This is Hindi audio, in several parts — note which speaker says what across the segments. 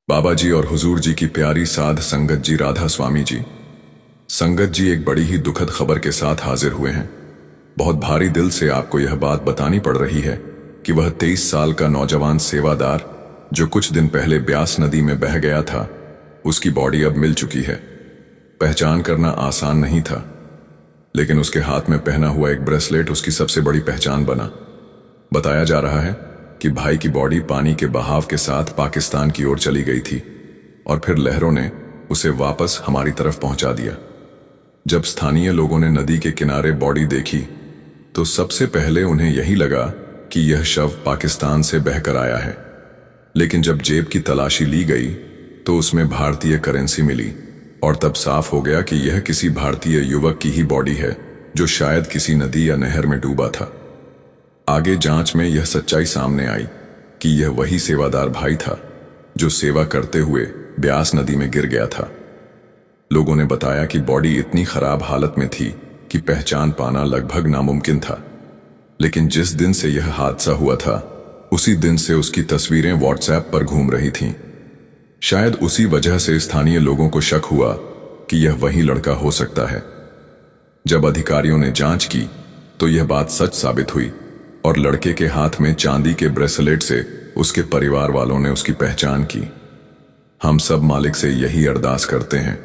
Speaker 1: बाबा जी और हुजूर जी की प्यारी साध संगत जी राधा स्वामी जी। संगत जी एक बड़ी ही दुखद खबर के साथ हाजिर हुए हैं। बहुत भारी दिल से आपको यह बात बतानी पड़ रही है कि वह 23 साल का नौजवान सेवादार जो कुछ दिन पहले ब्यास नदी में बह गया था, उसकी बॉडी अब मिल चुकी है। पहचान करना आसान नहीं था, लेकिन उसके हाथ में पहना हुआ एक ब्रेसलेट उसकी सबसे बड़ी पहचान बना। बताया जा रहा है कि भाई की बॉडी पानी के बहाव के साथ पाकिस्तान की ओर चली गई थी और फिर लहरों ने उसे वापस हमारी तरफ पहुंचा दिया। जब स्थानीय लोगों ने नदी के किनारे बॉडी देखी तो सबसे पहले उन्हें यही लगा कि यह शव पाकिस्तान से बहकर आया है, लेकिन जब जेब की तलाशी ली गई तो उसमें भारतीय करेंसी मिली और तब साफ हो गया कि यह किसी भारतीय युवक की ही बॉडी है जो शायद किसी नदी या नहर में डूबा था। आगे जांच में यह सच्चाई सामने आई कि यह वही सेवादार भाई था जो सेवा करते हुए ब्यास नदी में गिर गया था। लोगों ने बताया कि बॉडी इतनी खराब हालत में थी कि पहचान पाना लगभग नामुमकिन था, लेकिन जिस दिन से यह हादसा हुआ था उसी दिन से उसकी तस्वीरें व्हाट्सएप पर घूम रही थीं। शायद उसी वजह से स्थानीय लोगों को शक हुआ कि यह वही लड़का हो सकता है। जब अधिकारियों ने जांच की तो यह बात सच साबित हुई और लड़के के हाथ में चांदी के ब्रेसलेट से उसके परिवार वालों ने उसकी पहचान की। हम सब मालिक से यही अरदास करते हैं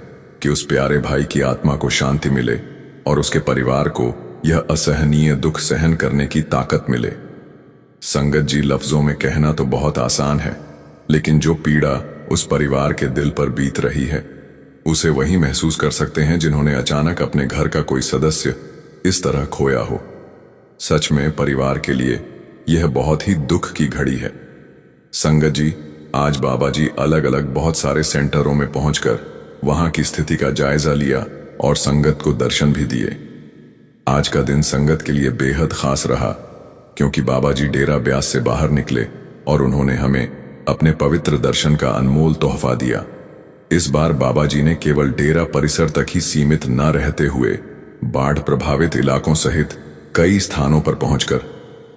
Speaker 1: कि उस प्यारे भाई की आत्मा को शांति मिले और उसके परिवार को यह असहनीय दुख सहन करने की ताकत मिले। संगत जी, लफ्जों में कहना तो बहुत आसान है, लेकिन जो पीड़ा उस परिवार के दिल पर बीत रही है उसे वही महसूस कर सकते हैं जिन्होंने अचानक अपने घर का कोई सदस्य इस तरह खोया हो। सच में परिवार के लिए यह बहुत ही दुख की घड़ी है। संगत जी, आज बाबा जी अलग अलग बहुत सारे सेंटरों में पहुंचकर वहां की स्थिति का जायजा लिया और संगत को दर्शन भी दिए। आज का दिन संगत के लिए बेहद खास रहा क्योंकि बाबा जी डेरा ब्यास से बाहर निकले और उन्होंने हमें अपने पवित्र दर्शन का अनमोल तोहफा दिया। इस बार बाबा जी ने केवल डेरा परिसर तक ही सीमित न रहते हुए बाढ़ प्रभावित इलाकों सहित कई स्थानों पर पहुंचकर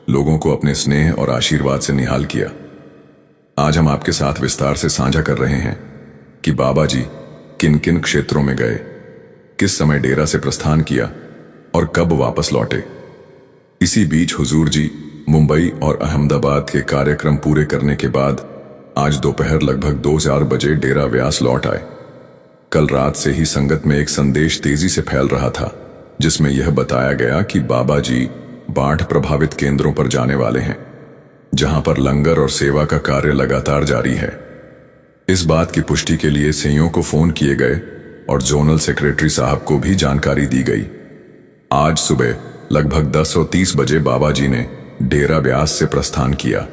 Speaker 1: लोगों को अपने स्नेह और आशीर्वाद से निहाल किया। आज हम आपके साथ विस्तार से साझा कर रहे हैं कि बाबा जी किन किन क्षेत्रों में गए, किस समय डेरा से प्रस्थान किया और कब वापस लौटे। इसी बीच हुजूर जी मुंबई और अहमदाबाद के कार्यक्रम पूरे करने के बाद आज दोपहर लगभग 2-4 बजे डेरा व्यास लौट आए। कल रात से ही संगत में एक संदेश तेजी से फैल रहा था जिसमें यह बताया गया कि बाबा जी बाढ़ प्रभावित केंद्रों पर जाने वाले हैं, जहां पर लंगर और सेवा का कार्य लगातार जारी है। इस बात की पुष्टि के लिए सीईओ को फोन किए गए और जोनल सेक्रेटरी साहब को भी जानकारी दी गई। आज सुबह लगभग 10:30 बजे बाबा जी ने डेरा ब्यास से प्रस्थान किया।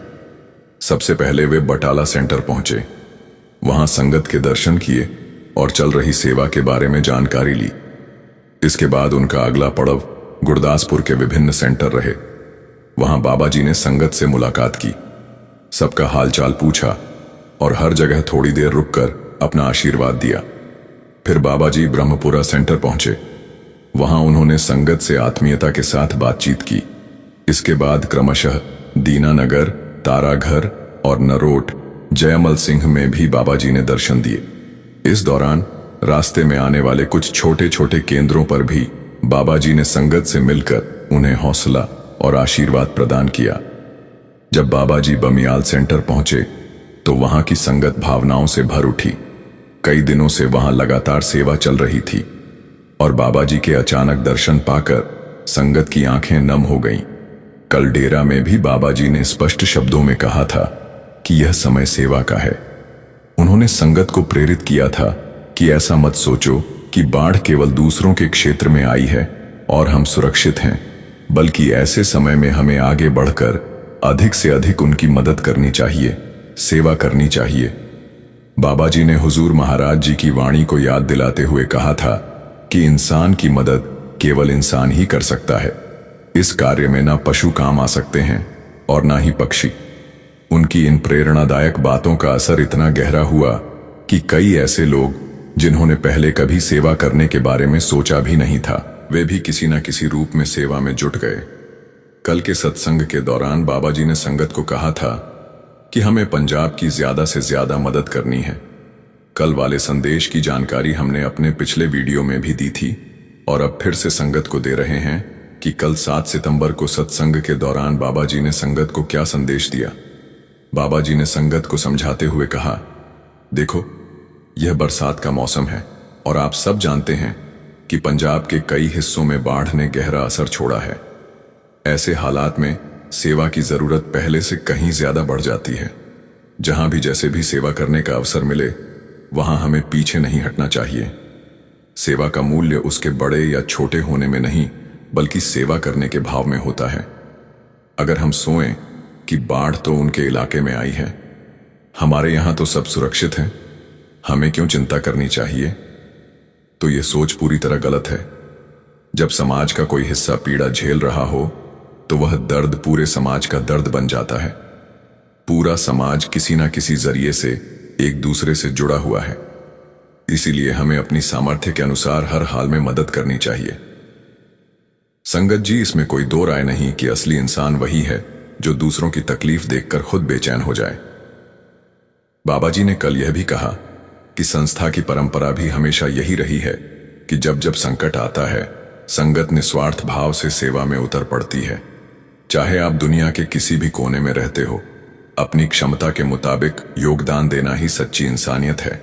Speaker 1: सबसे पहले वे बटाला सेंटर पहुंचे, वहां संगत के दर्शन किए और चल रही सेवा के बारे में जानकारी ली। इसके बाद उनका अगला पड़ाव गुरदासपुर के विभिन्न सेंटर रहे। वहां बाबा जी ने संगत से मुलाकात की, सबका हालचाल पूछा और हर जगह थोड़ी देर रुककर अपना आशीर्वाद दिया। फिर बाबा जी ब्रह्मपुरा सेंटर पहुंचे, वहां उन्होंने संगत से आत्मीयता के साथ बातचीत की। इसके बाद क्रमशः दीनानगर, ताराघर और नरोट, जयमल सिंह में भी बाबा जी ने दर्शन दिए। इस दौरान रास्ते में आने वाले कुछ छोटे छोटे केंद्रों पर भी बाबा जी ने संगत से मिलकर उन्हें हौसला और आशीर्वाद प्रदान किया। जब बाबा जी बमियाल सेंटर पहुंचे तो वहां की संगत भावनाओं से भर उठी। कई दिनों से वहां लगातार सेवा चल रही थी और बाबा जी के अचानक दर्शन पाकर संगत की आंखें नम हो गईं। कल डेरा में भी बाबा जी ने स्पष्ट शब्दों में कहा था कि यह समय सेवा का है। उन्होंने संगत को प्रेरित किया था कि ऐसा मत सोचो कि बाढ़ केवल दूसरों के क्षेत्र में आई है और हम सुरक्षित हैं, बल्कि ऐसे समय में हमें आगे बढ़कर अधिक से अधिक उनकी मदद करनी चाहिए, सेवा करनी चाहिए। बाबा जी ने हुजूर महाराज जी की वाणी को याद दिलाते हुए कहा था कि इंसान की मदद केवल इंसान ही कर सकता है। इस कार्य में ना पशु काम आ सकते हैं और ना ही पक्षी। उनकी इन प्रेरणादायक बातों का असर इतना गहरा हुआ कि कई ऐसे लोग जिन्होंने पहले कभी सेवा करने के बारे में सोचा भी नहीं था, वे भी किसी न किसी रूप में सेवा में जुट गए। कल के सत्संग के दौरान बाबा जी ने संगत को कहा था कि हमें पंजाब की ज्यादा से ज्यादा मदद करनी है। कल वाले संदेश की जानकारी हमने अपने पिछले वीडियो में भी दी थी और अब फिर से संगत को दे रहे हैं कि कल 7 सितंबर को सत्संग के दौरान बाबा जी ने संगत को क्या संदेश दिया। बाबा जी ने संगत को समझाते हुए कहा, देखो, यह बरसात का मौसम है और आप सब जानते हैं कि पंजाब के कई हिस्सों में बाढ़ ने गहरा असर छोड़ा है। ऐसे हालात में सेवा की जरूरत पहले से कहीं ज्यादा बढ़ जाती है। जहां भी जैसे भी सेवा करने का अवसर मिले वहां हमें पीछे नहीं हटना चाहिए। सेवा का मूल्य उसके बड़े या छोटे होने में नहीं बल्कि सेवा करने के भाव में होता है। अगर हम सोएं कि बाढ़ तो उनके इलाके में आई है, हमारे यहां तो सब सुरक्षित है, हमें क्यों चिंता करनी चाहिए, तो यह सोच पूरी तरह गलत है। जब समाज का कोई हिस्सा पीड़ा झेल रहा हो तो वह दर्द पूरे समाज का दर्द बन जाता है। पूरा समाज किसी ना किसी जरिए से एक दूसरे से जुड़ा हुआ है। इसीलिए हमें अपनी सामर्थ्य के अनुसार हर हाल में मदद करनी चाहिए। संगत जी, इसमें कोई दो राय नहीं कि असली इंसान वही है जो दूसरों की तकलीफ देखकर खुद बेचैन हो जाए। बाबा जी ने कल यह भी कहा कि संस्था की परंपरा भी हमेशा यही रही है कि जब जब संकट आता है संगत निस्वार्थ भाव से सेवा में उतर पड़ती है। चाहे आप दुनिया के किसी भी कोने में रहते हो, अपनी क्षमता के मुताबिक योगदान देना ही सच्ची इंसानियत है।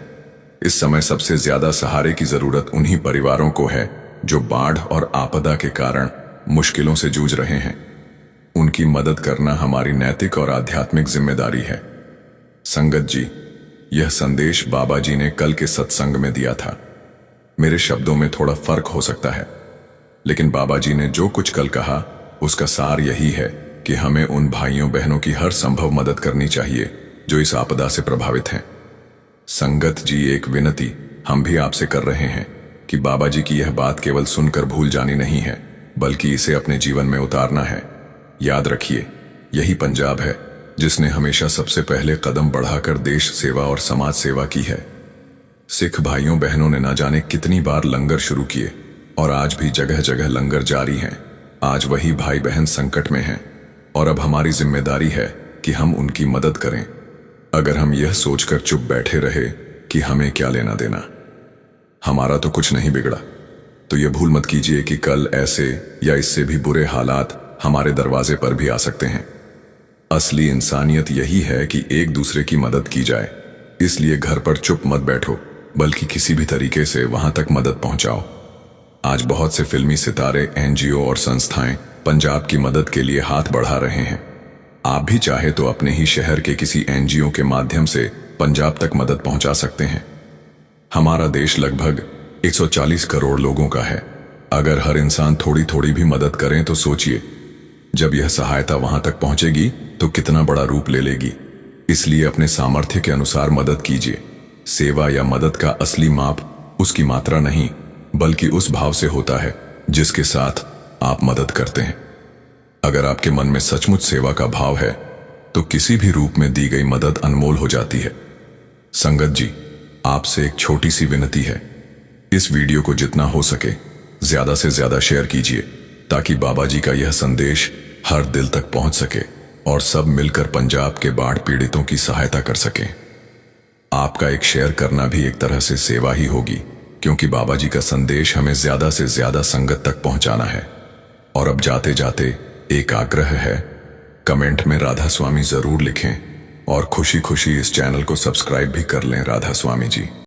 Speaker 1: इस समय सबसे ज्यादा सहारे की जरूरत उन्हीं परिवारों को है जो बाढ़ और आपदा के कारण मुश्किलों से जूझ रहे हैं। उनकी मदद करना हमारी नैतिक और आध्यात्मिक जिम्मेदारी है। संगत जी, यह संदेश बाबा जी ने कल के सत्संग में दिया था। मेरे शब्दों में थोड़ा फर्क हो सकता है, लेकिन बाबा जी ने जो कुछ कल कहा उसका सार यही है कि हमें उन भाइयों बहनों की हर संभव मदद करनी चाहिए जो इस आपदा से प्रभावित हैं। संगत जी, एक विनती हम भी आपसे कर रहे हैं कि बाबा जी की यह बात केवल सुनकर भूल जानी नहीं है बल्कि इसे अपने जीवन में उतारना है। याद रखिए, यही पंजाब है जिसने हमेशा सबसे पहले कदम बढ़ाकर देश सेवा और समाज सेवा की है। सिख भाइयों बहनों ने न जाने कितनी बार लंगर शुरू किए और आज भी जगह जगह लंगर जारी हैं। आज वही भाई बहन संकट में हैं और अब हमारी जिम्मेदारी है कि हम उनकी मदद करें। अगर हम यह सोचकर चुप बैठे रहे कि हमें क्या लेना देना, हमारा तो कुछ नहीं बिगड़ा, तो यह भूल मत कीजिए कि कल ऐसे या इससे भी बुरे हालात हमारे दरवाजे पर भी आ सकते हैं। असली इंसानियत यही है कि एक दूसरे की मदद की जाए। इसलिए घर पर चुप मत बैठो बल्कि किसी भी तरीके से वहां तक मदद पहुंचाओ। आज बहुत से फिल्मी सितारे, एनजीओ और संस्थाएं पंजाब की मदद के लिए हाथ बढ़ा रहे हैं। आप भी चाहे तो अपने ही शहर के किसी एनजीओ के माध्यम से पंजाब तक मदद पहुंचा सकते हैं। हमारा देश लगभग 140 करोड़ लोगों का है। अगर हर इंसान थोड़ी थोड़ी भी मदद करें तो सोचिए, जब यह सहायता वहां तक पहुंचेगी तो कितना बड़ा रूप ले लेगी। इसलिए अपने सामर्थ्य के अनुसार मदद कीजिए। सेवा या मदद का असली माप उसकी मात्रा नहीं बल्कि उस भाव से होता है जिसके साथ आप मदद करते हैं। अगर आपके मन में सचमुच सेवा का भाव है तो किसी भी रूप में दी गई मदद अनमोल हो जाती है। संगत जी, आपसे एक छोटी सी विनती है, इस वीडियो को जितना हो सके ज्यादा से ज्यादा शेयर कीजिए ताकि बाबा जी का यह संदेश हर दिल तक पहुंच सके और सब मिलकर पंजाब के बाढ़ पीड़ितों की सहायता कर सकें। आपका एक शेयर करना भी एक तरह से सेवा ही होगी, क्योंकि बाबा जी का संदेश हमें ज्यादा से ज्यादा संगत तक पहुंचाना है। और अब जाते जाते एक आग्रह है, कमेंट में राधा स्वामी जरूर लिखें और खुशी खुशी इस चैनल को सब्सक्राइब भी कर लें। राधा स्वामी जी।